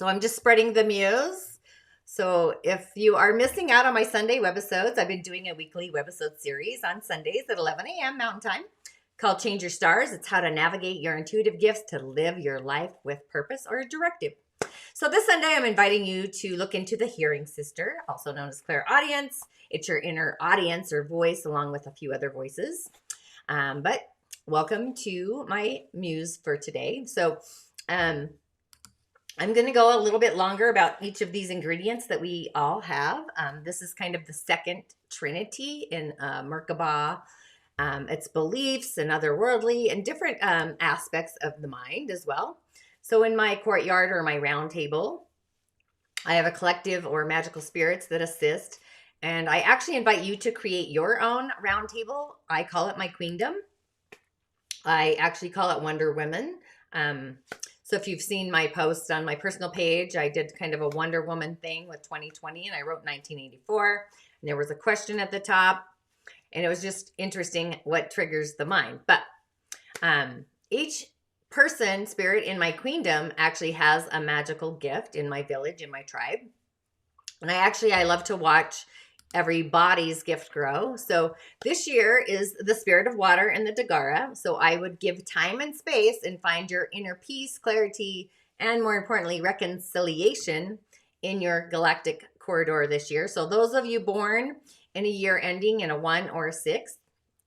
So I'm just spreading the muse. So if you are missing out on my Sunday webisodes, I've been doing a weekly webisode series on Sundays at 11 a.m. Mountain Time called Change Your Stars. It's how to navigate your intuitive gifts to live your life with purpose or directive. So this Sunday, I'm inviting you to look into the hearing sister, also known as clairaudience. It's your inner audience or voice along with a few other voices. But welcome to my muse for today. So I'm going to go a little bit longer about each of these ingredients that we all have. This is kind of the second trinity in Merkabah. It's beliefs and otherworldly and different aspects of the mind as well. So in my courtyard or my round table, I have a collective or magical spirits that assist. And I actually invite you to create your own round table. I call it my queendom. I actually call it Wonder Women. So if you've seen my posts on my personal page, I did kind of a Wonder Woman thing with 2020 and I wrote 1984. And there was a question at the top. And it was just interesting what triggers the mind. But each person, spirit in my queendom actually has a magical gift in my village, in my tribe. And I love to watch everybody's gift grow. So this year is the spirit of water and the Dagara. So I would give time and space and find your inner peace, clarity, and more importantly, reconciliation in your galactic corridor this year. So those of you born in a year ending in a 1 or a 6,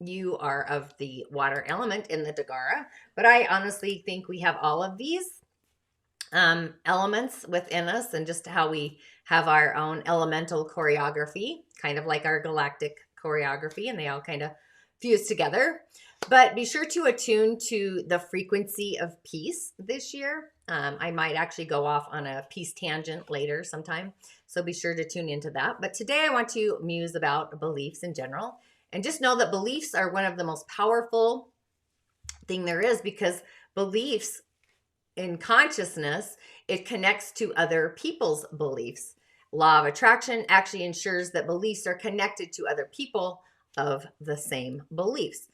you are of the water element in the Dagara. But I honestly think we have all of these elements within us and just how we have our own elemental choreography, kind of like our galactic choreography, and they all kind of fuse together. But be sure to attune to the frequency of peace this year. I might actually go off on a peace tangent later sometime, so be sure to tune into that. But today I want to muse about beliefs in general, and just know that beliefs are one of the most powerful thing there is, because beliefs in consciousness, it connects to other people's beliefs. Law of attraction actually ensures that beliefs are connected to other people of the same beliefs.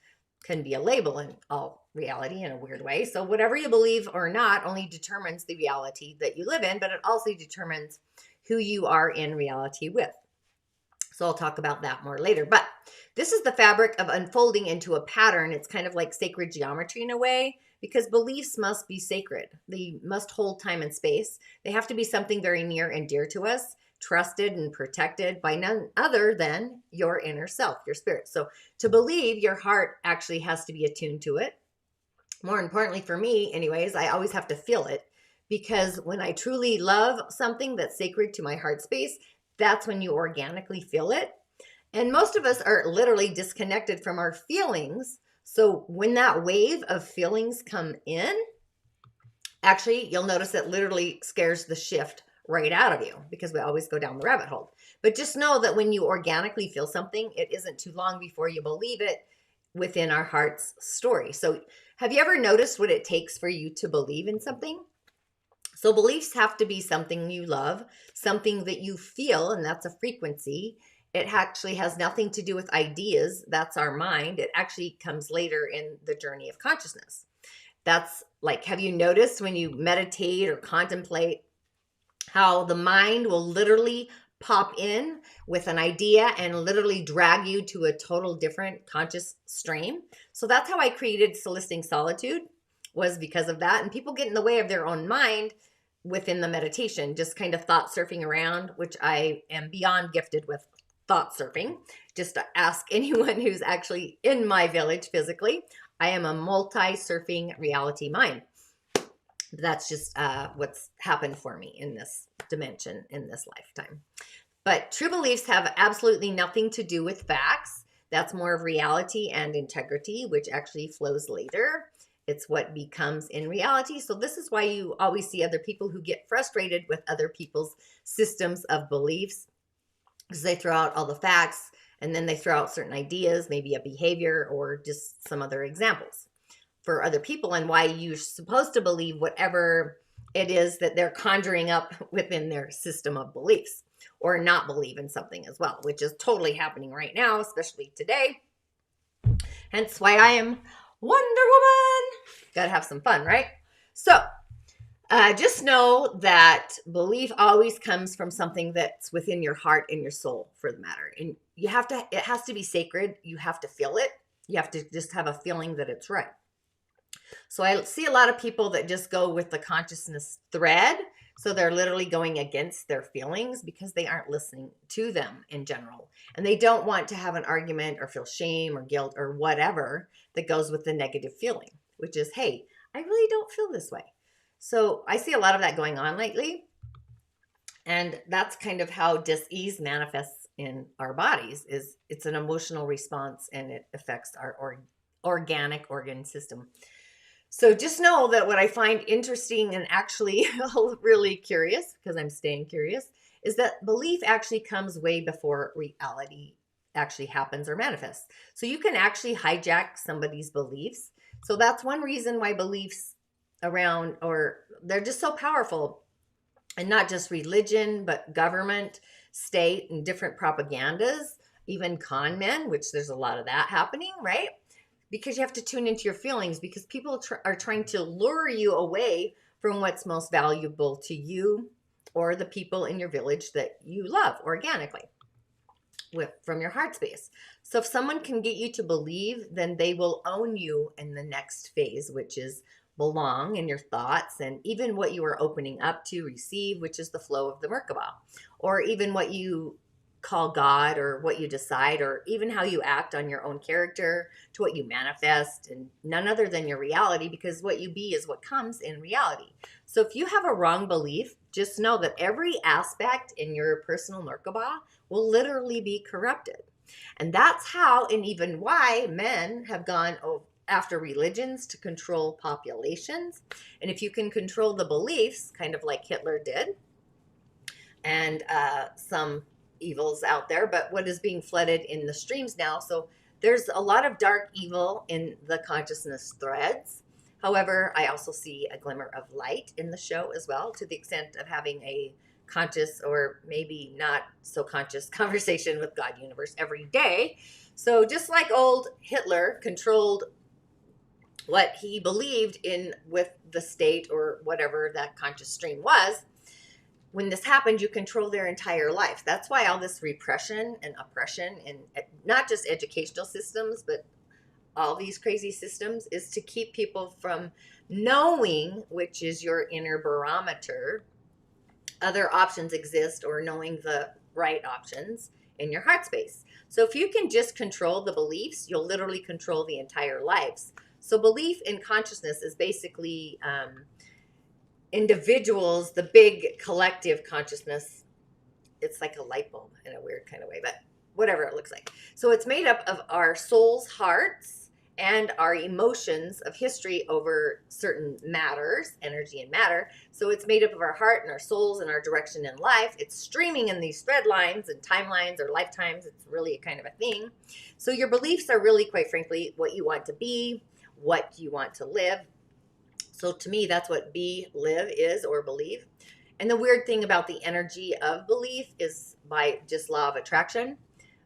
Can be a label in all reality in a weird way. So whatever you believe or not only determines the reality that you live in, but it also determines who you are in reality with. So I'll talk about that more later. But this is the fabric of unfolding into a pattern. It's kind of like sacred geometry in a way, because beliefs must be sacred. They must hold time and space. They have to be something very near and dear to us, trusted and protected by none other than your inner self, your spirit. So to believe, your heart actually has to be attuned to it. More importantly for me, anyways, I always have to feel it, because when I truly love something that's sacred to my heart space, that's when you organically feel it. And most of us are literally disconnected from our feelings. So when that wave of feelings come in, actually, you'll notice it literally scares the shift right out of you, because we always go down the rabbit hole. But just know that when you organically feel something, it isn't too long before you believe it within our heart's story. So have you ever noticed what it takes for you to believe in something? So beliefs have to be something you love, something that you feel, and that's a frequency. It actually has nothing to do with ideas. That's our mind. It actually comes later in the journey of consciousness. That's like, have you noticed when you meditate or contemplate how the mind will literally pop in with an idea and literally drag you to a total different conscious stream? So that's how I created Soliciting Solitude, was because of that. And people get in the way of their own mind within the meditation, just kind of thought surfing around, which I am beyond gifted with thought surfing. Just to ask anyone who's actually in my village physically, I am a multi-surfing reality mind. That's just what's happened for me in this dimension, in this lifetime. But true beliefs have absolutely nothing to do with facts. That's more of reality and integrity, which actually flows later. It's what becomes in reality. So this is why you always see other people who get frustrated with other people's systems of beliefs, because they throw out all the facts and then they throw out certain ideas, maybe a behavior or just some other examples for other people, and why you're supposed to believe whatever it is that they're conjuring up within their system of beliefs, or not believe in something as well, which is totally happening right now, especially today. Hence why I am Wonder Woman. Gotta have some fun, right? So Just know that belief always comes from something that's within your heart and your soul, for the matter. And it has to be sacred. You have to feel it. You have to just have a feeling that it's right. So I see a lot of people that just go with the consciousness thread. So they're literally going against their feelings because they aren't listening to them in general. And they don't want to have an argument or feel shame or guilt or whatever that goes with the negative feeling, which is, hey, I really don't feel this way. So I see a lot of that going on lately. And that's kind of how dis-ease manifests in our bodies. Is it's an emotional response and it affects our organic organ system. So just know that what I find interesting and actually really curious, because I'm staying curious, is that belief actually comes way before reality actually happens or manifests. So you can actually hijack somebody's beliefs. So that's one reason why beliefs around, or they're just so powerful, and not just religion, but government, state, and different propagandas, even con men, which there's a lot of that happening, right? Because you have to tune into your feelings, because people are trying to lure you away from what's most valuable to you or the people in your village that you love organically from your heart space. So if someone can get you to believe, then they will own you in the next phase, which is belong in your thoughts and even what you are opening up to receive, which is the flow of the Merkabah, or even what you call God, or what you decide, or even how you act on your own character to what you manifest, and none other than your reality, because what you be is what comes in reality. So if you have a wrong belief, just know that every aspect in your personal Merkabah will literally be corrupted. And that's how, and even why, men have gone after religions to control populations. And if you can control the beliefs, kind of like Hitler did, and some evils out there, but what is being flooded in the streams now. So there's a lot of dark evil in the consciousness threads. However, I also see a glimmer of light in the show as well, to the extent of having a conscious, or maybe not so conscious, conversation with God universe every day. So just like old Hitler controlled what he believed in with the state, or whatever that conscious stream was, when this happened, you control their entire life. That's why all this repression and oppression, and not just educational systems, but all these crazy systems, is to keep people from knowing, which is your inner barometer, other options exist, or knowing the right options in your heart space. So if you can just control the beliefs, you'll literally control the entire lives. So belief in consciousness is basically individuals, the big collective consciousness. It's like a light bulb in a weird kind of way, but whatever it looks like. So it's made up of our souls, hearts, and our emotions of history over certain matters, energy and matter. So it's made up of our heart and our souls and our direction in life. It's streaming in these thread lines and timelines or lifetimes. It's really a kind of a thing. So your beliefs are really, quite frankly, what you want to be, what you want to live. So to me, that's what be, live is, or believe. And the weird thing about the energy of belief is, by just law of attraction,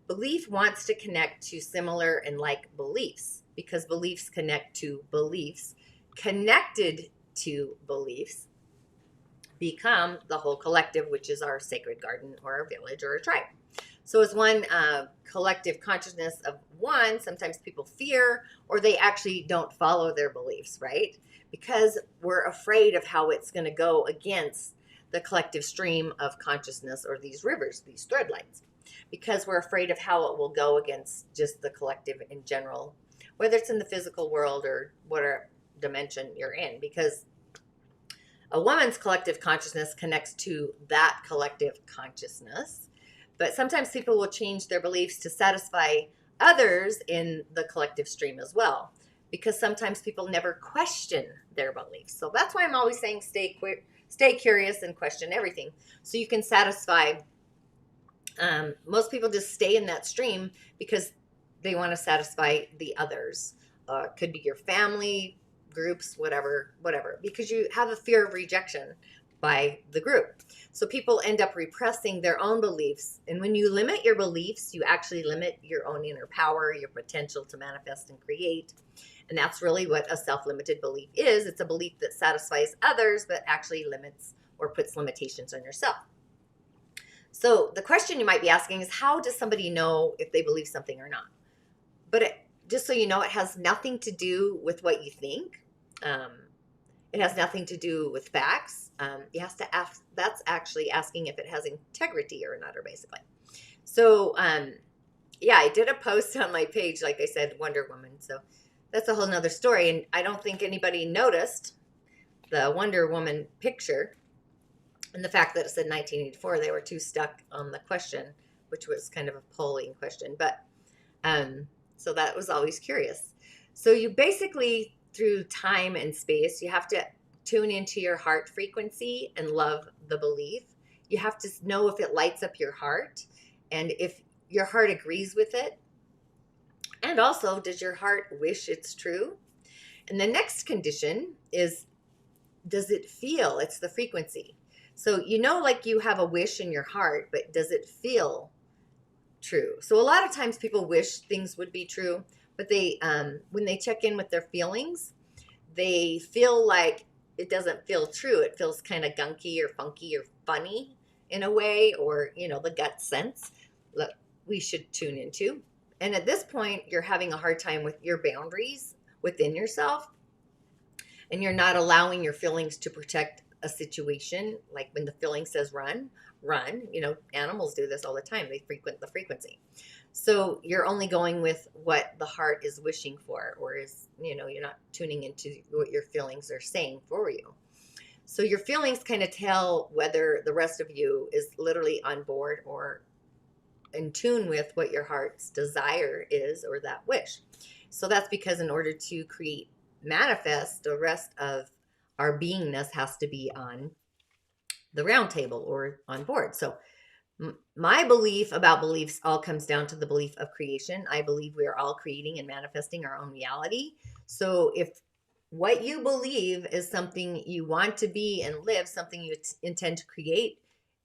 belief wants to connect to similar and like beliefs, because beliefs connect to beliefs. Connected to beliefs become the whole collective, which is our sacred garden or our village or our tribe. So as one collective consciousness of one, sometimes people fear, or they actually don't follow their beliefs, right? Because we're afraid of how it's going to go against the collective stream of consciousness, or these rivers, these thread lines, because we're afraid of how it will go against just the collective in general, whether it's in the physical world or whatever dimension you're in, because a woman's collective consciousness connects to that collective consciousness. But sometimes people will change their beliefs to satisfy others in the collective stream as well, because sometimes people never question their beliefs. So that's why I'm always saying stay curious and question everything, so you can satisfy. Most people just stay in that stream because they want to satisfy the others. Could be your family, groups, whatever, because you have a fear of rejection by the group. So people end up repressing their own beliefs. And when you limit your beliefs, you actually limit your own inner power, your potential to manifest and create. And that's really what a self-limited belief is. It's a belief that satisfies others, but actually limits or puts limitations on yourself. So the question you might be asking is, how does somebody know if they believe something or not? But just so you know, it has nothing to do with what you think. Um, it has nothing to do with facts. You have to ask. That's actually asking if it has integrity or not, or basically. So, yeah, I did a post on my page, like I said, Wonder Woman. So that's a whole nother story. And I don't think anybody noticed the Wonder Woman picture and the fact that it said 1984. They were too stuck on the question, which was kind of a polling question. But so that was always curious. So you basically, through time and space, you have to tune into your heart frequency and love the belief. You have to know if it lights up your heart and if your heart agrees with it. And also, does your heart wish it's true? And the next condition is, does it feel? It's the frequency. So, like you have a wish in your heart, but does it feel true? So a lot of times people wish things would be true, but they, when they check in with their feelings, they feel like it doesn't feel true. It feels kind of gunky or funky or funny in a way, or, the gut sense that we should tune into. And at this point, you're having a hard time with your boundaries within yourself, and you're not allowing your feelings to protect a situation. Like when the feeling says run, run. Animals do this all the time. They frequent the frequency. So you're only going with what the heart is wishing for, or is, you're not tuning into what your feelings are saying for you. So your feelings kind of tell whether the rest of you is literally on board or in tune with what your heart's desire is, or that wish. So that's because in order to manifest, the rest of our beingness has to be on the round table or on board. So my belief about beliefs all comes down to the belief of creation. I believe we are all creating and manifesting our own reality. So if what you believe is something you want to be and live, something you intend to create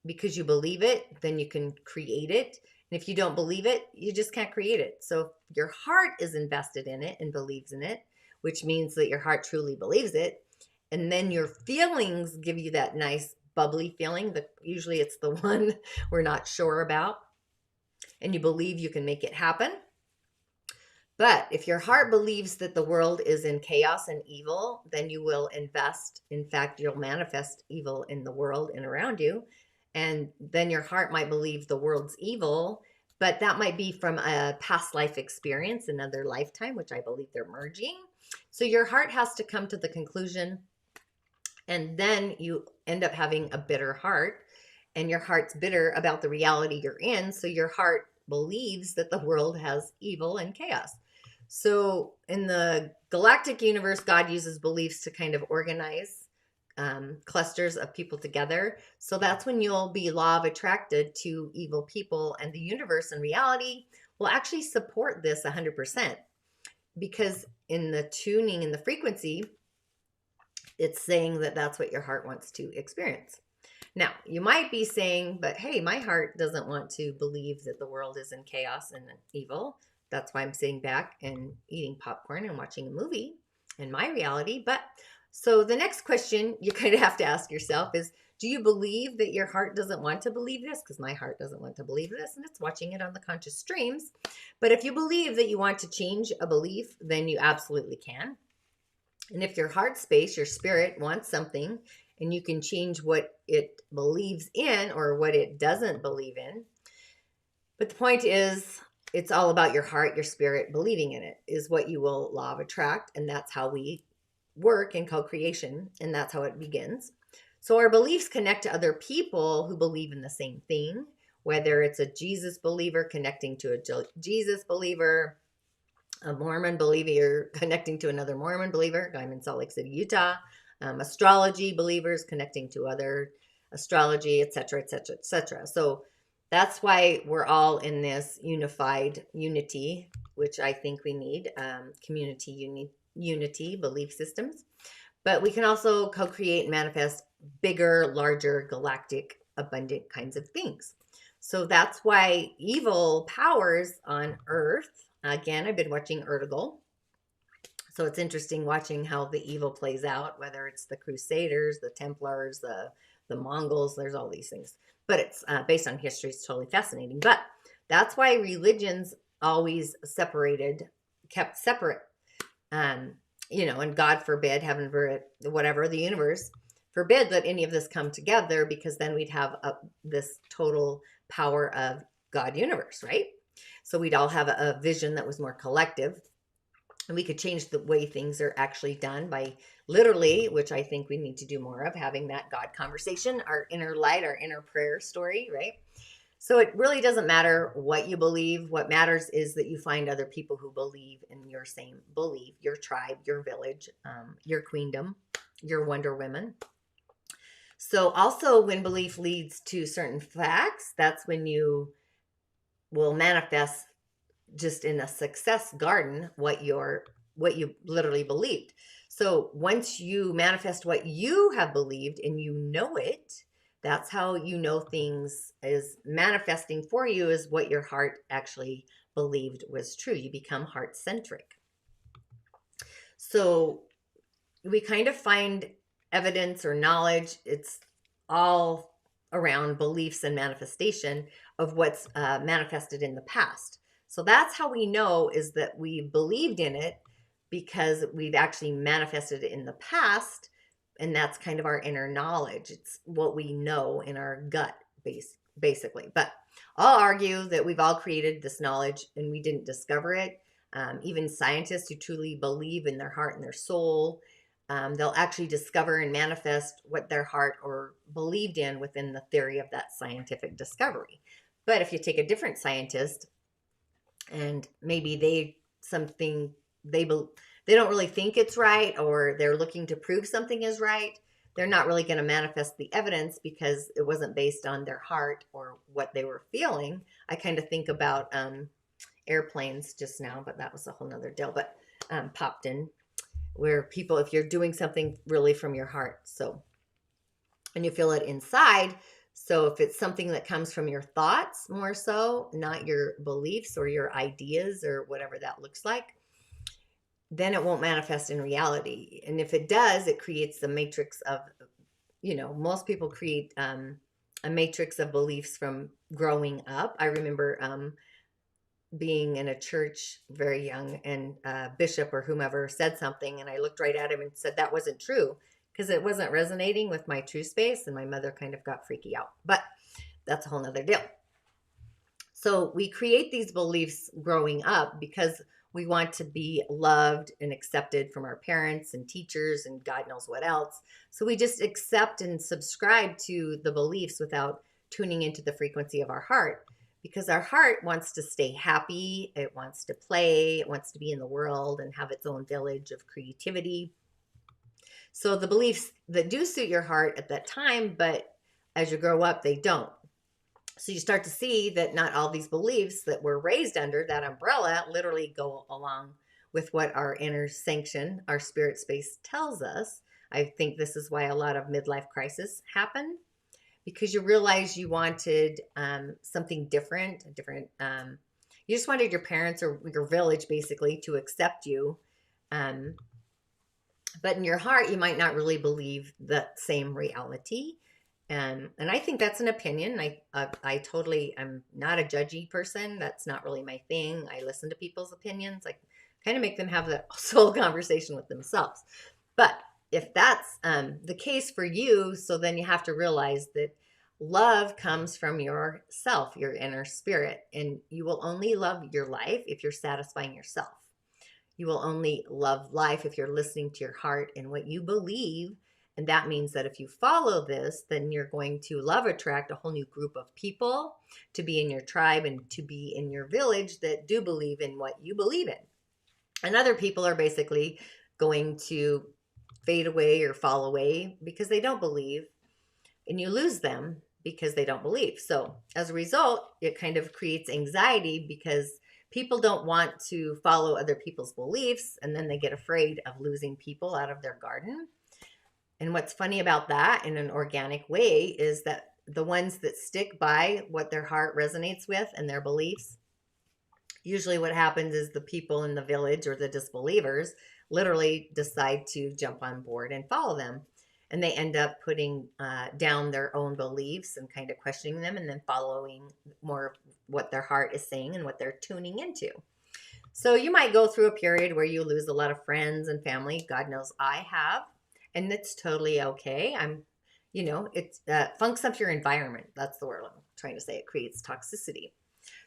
because you believe it, then you can create it. And if you don't believe it, you just can't create it. So if your heart is invested in it and believes in it, which means that your heart truly believes it, and then your feelings give you that nice bubbly feeling that usually it's the one we're not sure about, and you believe you can make it happen. But if your heart believes that the world is in chaos and evil, then you will invest. In fact, you'll manifest evil in the world and around you. And then your heart might believe the world's evil, but that might be from a past life experience, another lifetime, which I believe they're merging. So your heart has to come to the conclusion, and then you end up having a bitter heart, and your heart's bitter about the reality you're in. So your heart believes that the world has evil and chaos. So in the galactic universe, God uses beliefs to kind of organize clusters of people together. So that's when you'll be law of attracted to evil people, and the universe and reality will actually support this 100%, because in the tuning and the frequency, it's saying that that's what your heart wants to experience. Now, you might be saying, but hey, my heart doesn't want to believe that the world is in chaos and evil. That's why I'm sitting back and eating popcorn and watching a movie in my reality. But so the next question you kind of have to ask yourself is, do you believe that your heart doesn't want to believe this? Because my heart doesn't want to believe this, and it's watching it on the conscious streams. But if you believe that you want to change a belief, then you absolutely can. And if your heart space, your spirit wants something, and you can change what it believes in or what it doesn't believe in. But the point is, it's all about your heart, your spirit believing in it is what you will law of attract. And that's how we work in co-creation. And that's how it begins. So our beliefs connect to other people who believe in the same thing, whether it's a Jesus believer connecting to a Jesus believer, a Mormon believer connecting to another Mormon believer. I'm in Salt Lake City, Utah. Astrology believers connecting to other astrology, et cetera, et cetera, et cetera. So that's why we're all in this unified unity, which I think we need, community unity, belief systems. But we can also co-create and manifest bigger, larger, galactic, abundant kinds of things. So that's why evil powers on Earth. Again, I've been watching Ertugrul. So it's interesting watching how the evil plays out, whether it's the Crusaders, the Templars, the Mongols. There's all these things, but it's based on history. It's totally fascinating. But that's why religions always kept separate. Um, and God forbid, heaven forbid, whatever, the universe forbid that any of this come together, because then we'd have this total power of God universe, right? So we'd all have a vision that was more collective. And we could change the way things are actually done by literally, which I think we need to do more of, having that God conversation, our inner light, our inner prayer story, right? So it really doesn't matter what you believe. What matters is that you find other people who believe in your same belief, your tribe, your village, your queendom, your Wonder Women. So also when belief leads to certain facts, that's when you will manifest just in a success garden what you literally believed. So once you manifest what you have believed and you know it, that's how you know things is manifesting for you, is what your heart actually believed was true. You become heart centric. So we kind of find evidence or knowledge. It's all around beliefs and manifestation of what's manifested in the past. So that's how we know, is that we believed in it because we've actually manifested it in the past. And that's kind of our inner knowledge. It's what we know in our gut, basically. But I'll argue that we've all created this knowledge and we didn't discover it. Even scientists who truly believe in their heart and their soul, they'll actually discover and manifest what their heart or believed in within the theory of that scientific discovery. But if you take a different scientist and maybe they don't really think it's right, or they're looking to prove something is right, they're not really going to manifest the evidence because it wasn't based on their heart or what they were feeling. I kind of think about airplanes just now, but that was a whole nother deal, but popped in, where people, if you're doing something really from your heart, so, and you feel it inside. So if it's something that comes from your thoughts more so, not your beliefs or your ideas or whatever that looks like, then it won't manifest in reality. And if it does, it creates the matrix of, most people create a matrix of beliefs from growing up. I remember being in a church very young, and a bishop or whomever said something, and I looked right at him and said that wasn't true, because it wasn't resonating with my true space, and my mother kind of got freaky out. But that's a whole nother deal. So we create these beliefs growing up because we want to be loved and accepted from our parents and teachers and God knows what else. So we just accept and subscribe to the beliefs without tuning into the frequency of our heart, because our heart wants to stay happy. It wants to play. It wants to be in the world and have its own village of creativity. So the beliefs that do suit your heart at that time, but as you grow up, they don't. So you start to see that not all these beliefs that we're raised under that umbrella literally go along with what our inner sanction, our spirit space tells us. I think this is why a lot of midlife crises happen, because you realize you wanted something different. You just wanted your parents or your village basically to accept you. But in your heart, you might not really believe the same reality. And I think that's an opinion. I totally, I'm not a judgy person. That's not really my thing. I listen to people's opinions. I kind of make them have that soul conversation with themselves. But if that's the case for you, so then you have to realize that love comes from yourself, your inner spirit, and you will only love your life if you're satisfying yourself. You will only love life if you're listening to your heart and what you believe. And that means that if you follow this, then you're going to attract a whole new group of people to be in your tribe and to be in your village that do believe in what you believe in. And other people are basically going to fade away or fall away because they don't believe, and you lose them because they don't believe. So as a result, it kind of creates anxiety because people don't want to follow other people's beliefs, and then they get afraid of losing people out of their garden. And what's funny about that in an organic way is that the ones that stick by what their heart resonates with and their beliefs, usually what happens is the people in the village or the disbelievers literally decide to jump on board and follow them. And they end up putting down their own beliefs and kind of questioning them, and then following more of what their heart is saying and what they're tuning into. So you might go through a period where you lose a lot of friends and family. God knows I have, and it's totally okay. It funks up your environment. That's the word I'm trying to say. It creates toxicity.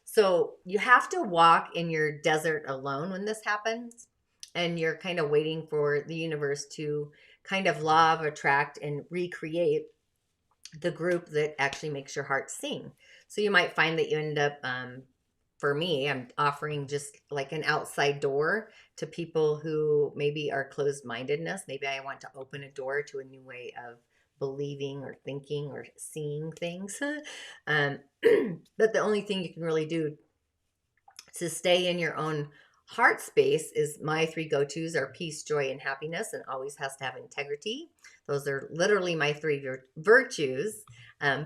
So you have to walk in your desert alone when this happens, and you're kind of waiting for the universe to kind of law of attract and recreate the group that actually makes your heart sing. So you might find that you end up, for me, I'm offering just like an outside door to people who maybe are closed mindedness. Maybe I want to open a door to a new way of believing or thinking or seeing things. um, but the only thing you can really do to stay in your own heart space is my three go-tos are peace, joy, and happiness, and always has to have integrity. Those are literally my three virtues,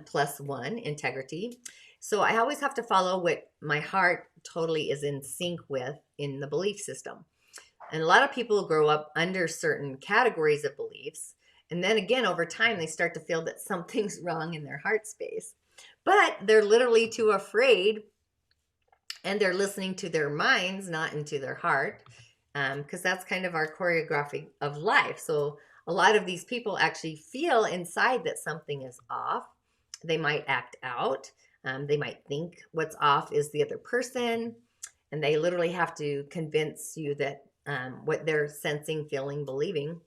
plus one, integrity. So I always have to follow what my heart totally is in sync with in the belief system. And a lot of people grow up under certain categories of beliefs. And then again, over time, they start to feel that something's wrong in their heart space. But they're literally too afraid, and they're listening to their minds, not into their heart, because that's kind of our choreography of life. So a lot of these people actually feel inside that something is off. They might act out. They might think what's off is the other person, and they literally have to convince you that what they're sensing, feeling, believing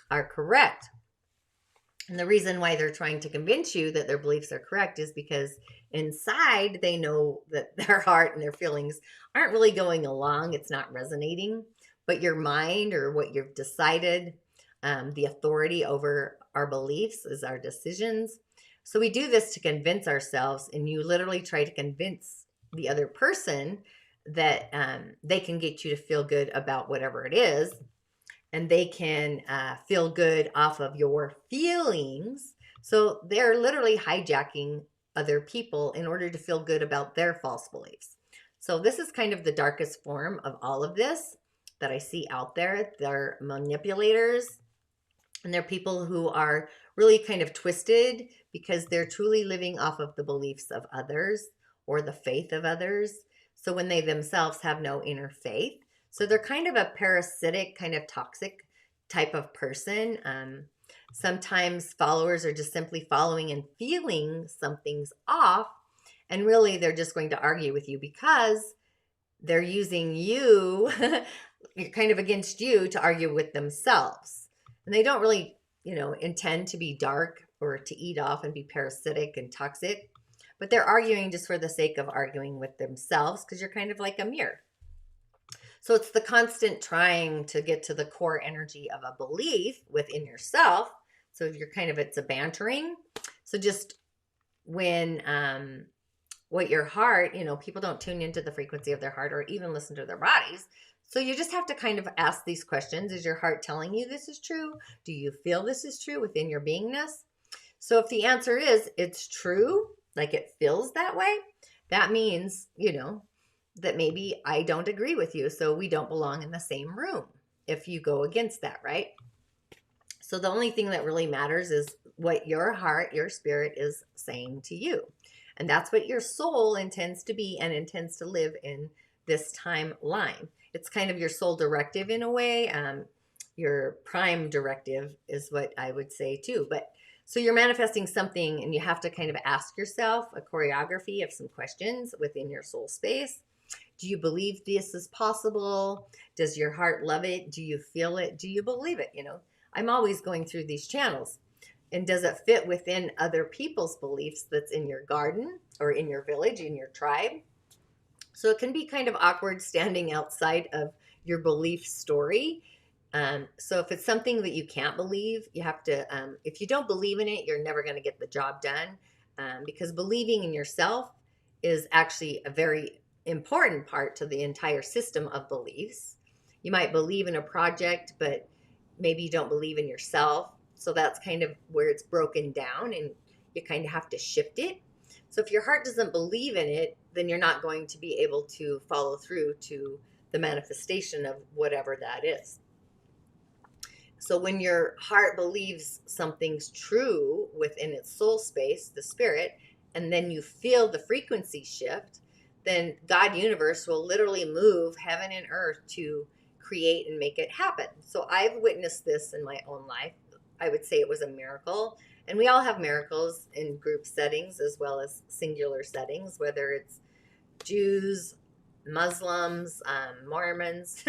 are correct. And the reason why they're trying to convince you that their beliefs are correct is because inside they know that their heart and their feelings aren't really going along. It's not resonating. But your mind, or what you've decided, the authority over our beliefs is our decisions. So we do this to convince ourselves, and you literally try to convince the other person that they can get you to feel good about whatever it is, and they can feel good off of your feelings. So they're literally hijacking other people in order to feel good about their false beliefs. So this is kind of the darkest form of all of this that I see out there. They're manipulators, and they're people who are really kind of twisted because they're truly living off of the beliefs of others or the faith of others. So when they themselves have no inner faith, so they're kind of a parasitic, kind of toxic type of person. Sometimes followers are just simply following and feeling something's off, and really they're just going to argue with you because they're using you, kind of against you, to argue with themselves. And they don't really, intend to be dark or to eat off and be parasitic and toxic, but they're arguing just for the sake of arguing with themselves, because you're kind of like a mirror. So it's the constant trying to get to the core energy of a belief within yourself. So it's a bantering. So just when what your heart, people don't tune into the frequency of their heart or even listen to their bodies. So you just have to kind of ask these questions. Is your heart telling you this is true? Do you feel this is true within your beingness? So if the answer is it's true, like it feels that way, that means, that maybe I don't agree with you. So we don't belong in the same room if you go against that, right? So the only thing that really matters is what your heart, your spirit is saying to you. And that's what your soul intends to be and intends to live in this timeline. It's kind of your soul directive in a way. Your prime directive is what I would say too. But so you're manifesting something, and you have to kind of ask yourself a choreography of some questions within your soul space. Do you believe this is possible? Does your heart love it? Do you feel it? Do you believe it? I'm always going through these channels. And does it fit within other people's beliefs that's in your garden or in your village, in your tribe? So it can be kind of awkward standing outside of your belief story. So if it's something that you can't believe, you have to, if you don't believe in it, you're never going to get the job done, because believing in yourself is actually a very important part to the entire system of beliefs. You might believe in a project, but maybe you don't believe in yourself. So that's kind of where it's broken down, and you kind of have to shift it. So if your heart doesn't believe in it, then you're not going to be able to follow through to the manifestation of whatever that is. So when your heart believes something's true within its soul space, the spirit, and then you feel the frequency shift, then God universe will literally move heaven and earth to create and make it happen. So I've witnessed this in my own life. I would say it was a miracle. And we all have miracles in group settings as well as singular settings, whether it's Jews, Muslims, Mormons,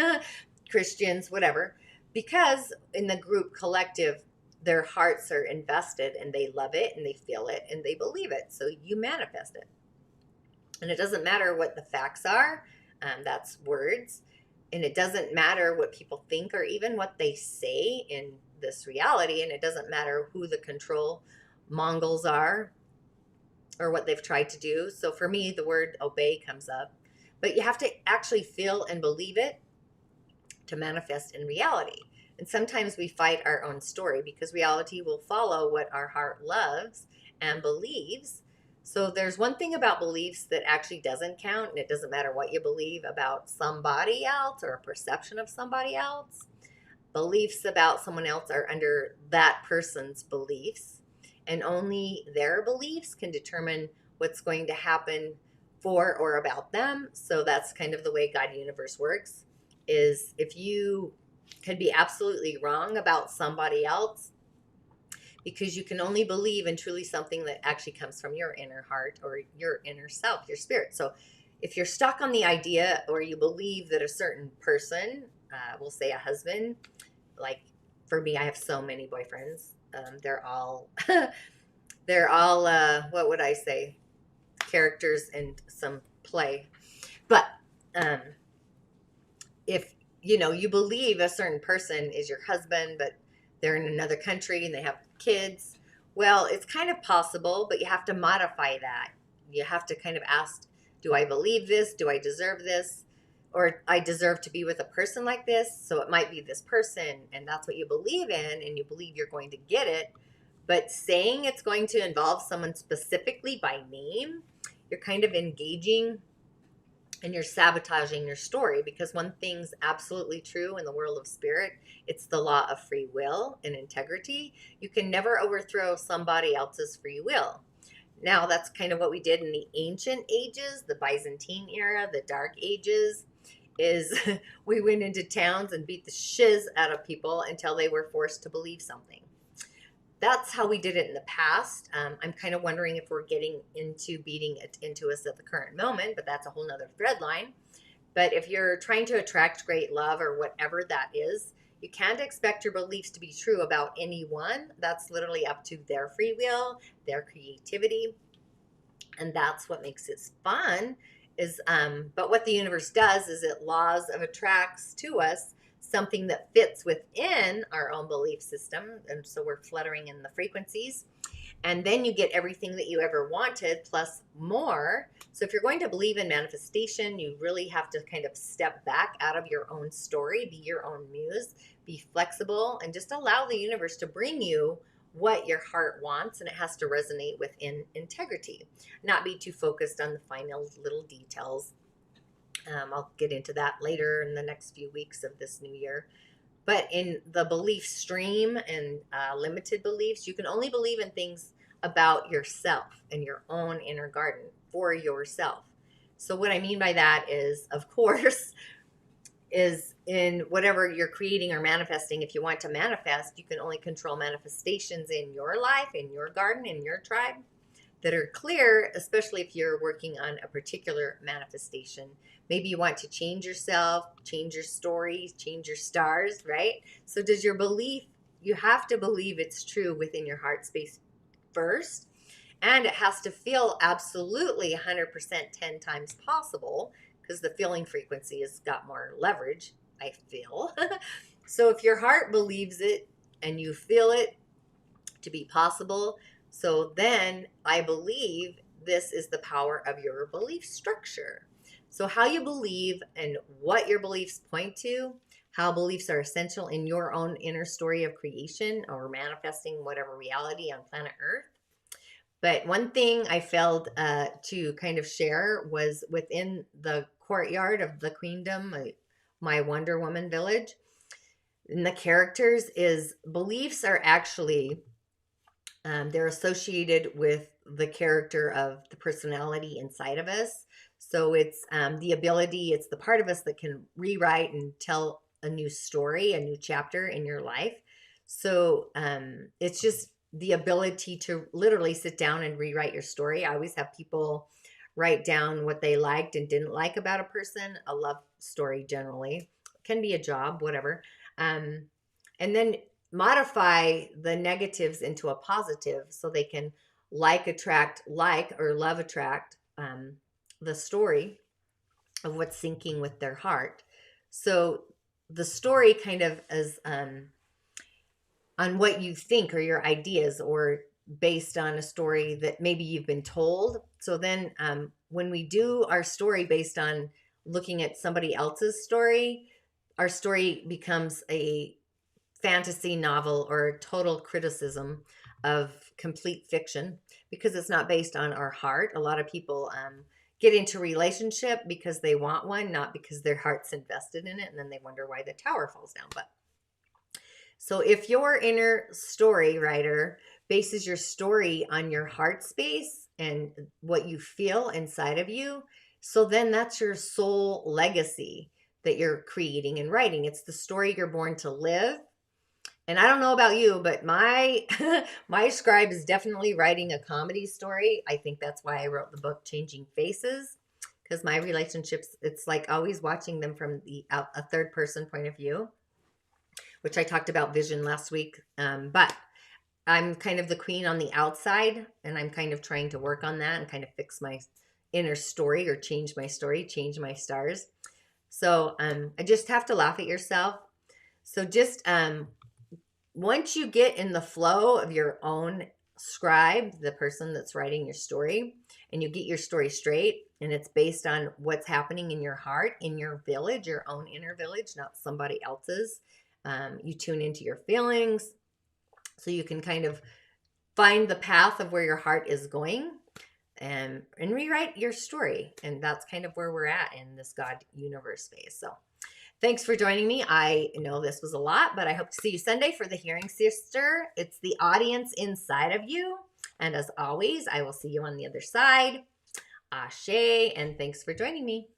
Christians, whatever, because in the group collective, their hearts are invested and they love it and they feel it and they believe it. So you manifest it. And it doesn't matter what the facts are, that's words. And it doesn't matter what people think or even what they say in this reality. And it doesn't matter who the control Mongols are or what they've tried to do. So for me, the word obey comes up. But you have to actually feel and believe it to manifest in reality. And sometimes we fight our own story because reality will follow what our heart loves and believes. So there's one thing about beliefs that actually doesn't count, and it doesn't matter what you believe about somebody else or a perception of somebody else. Beliefs about someone else are under that person's beliefs, and only their beliefs can determine what's going to happen for or about them. So that's kind of the way God universe works, is if you can be absolutely wrong about somebody else, because you can only believe in truly something that actually comes from your inner heart or your inner self, your spirit. So if you're stuck on the idea or you believe that a certain person, we'll say a husband, like for me, I have so many boyfriends. They're all, what would I say? Characters in some play. But if you believe a certain person is your husband, but they're in another country and they have kids, well, it's kind of possible, but you have to modify that. You have to kind of ask, do I believe this? Do I deserve this? Or I deserve to be with a person like this? So it might be this person, and that's what you believe in, and you believe you're going to get it. But saying it's going to involve someone specifically by name, you're kind of engaging and you're sabotaging your story, because one thing's absolutely true in the world of spirit, it's the law of free will and integrity. You can never overthrow somebody else's free will. Now, that's kind of what we did in the ancient ages, the Byzantine era, the Dark Ages, is we went into towns and beat the shiz out of people until they were forced to believe something. That's how we did it in the past. I'm kind of wondering if we're getting into beating it into us at the current moment, but that's a whole nother thread line. But if you're trying to attract great love or whatever that is, you can't expect your beliefs to be true about anyone. That's literally up to their free will, their creativity. And that's what makes it fun is, but what the universe does is it laws of attracts to us something that fits within our own belief system. And so we're fluttering in the frequencies. And then you get everything that you ever wanted plus more. So if you're going to believe in manifestation, you really have to kind of step back out of your own story, be your own muse, be flexible, and just allow the universe to bring you what your heart wants, and it has to resonate within integrity, not be too focused on the final little details. I'll get into that later in the next few weeks of this new year. But in the belief stream and limited beliefs, you can only believe in things about yourself and your own inner garden for yourself. So what I mean by that is, of course, is in whatever you're creating or manifesting. If you want to manifest, you can only control manifestations in your life, in your garden, in your tribe that are clear, especially if you're working on a particular manifestation. Maybe you want to change yourself, change your stories, change your stars, right? So does your belief, you have to believe it's true within your heart space first. And it has to feel absolutely 100% 10 times possible, because the feeling frequency has got more leverage, I feel. So if your heart believes it and you feel it to be possible, so then I believe this is the power of your belief structure. So how you believe and what your beliefs point to, how beliefs are essential in your own inner story of creation or manifesting whatever reality on planet Earth. But one thing I failed to kind of share was within the courtyard of the queendom, my Wonder Woman village, in the characters is beliefs are actually they're associated with the character of the personality inside of us. So it's the ability, it's the part of us that can rewrite and tell a new story, a new chapter in your life. So it's just the ability to literally sit down and rewrite your story. I always have people write down what they liked and didn't like about a person, a love story generally, can be a job, whatever. Um, and then modify the negatives into a positive so they can attract or love attract the story of what's syncing with their heart. So the story kind of is on what you think or your ideas, or based on a story that maybe you've been told. So then when we do our story based on looking at somebody else's story, our story becomes a fantasy novel or total criticism of complete fiction, because it's not based on our heart. A lot of people get into relationship because they want one, not because their heart's invested in it, and then they wonder why the tower falls down. But so if your inner story writer bases your story on your heart space and what you feel inside of you, so then that's your soul legacy that you're creating and writing. It's the story you're born to live. And I don't know about you, but my my scribe is definitely writing a comedy story. I think that's why I wrote the book Changing Faces, because my relationships, it's like always watching them from a third person point of view, which I talked about vision last week. But I'm kind of the queen on the outside, and I'm kind of trying to work on that and kind of fix my inner story, or change my story, change my stars. So I just have to laugh at yourself. So just once you get in the flow of your own scribe, the person that's writing your story, and you get your story straight, and it's based on what's happening in your heart, in your village, your own inner village, not somebody else's. You tune into your feelings so you can kind of find the path of where your heart is going, and rewrite your story. And that's kind of where we're at in this God universe space. So thanks for joining me. I know this was a lot, but I hope to see you Sunday for the Hearing Sister. It's the audience inside of you. And as always, I will see you on the other side. Ashe, and thanks for joining me.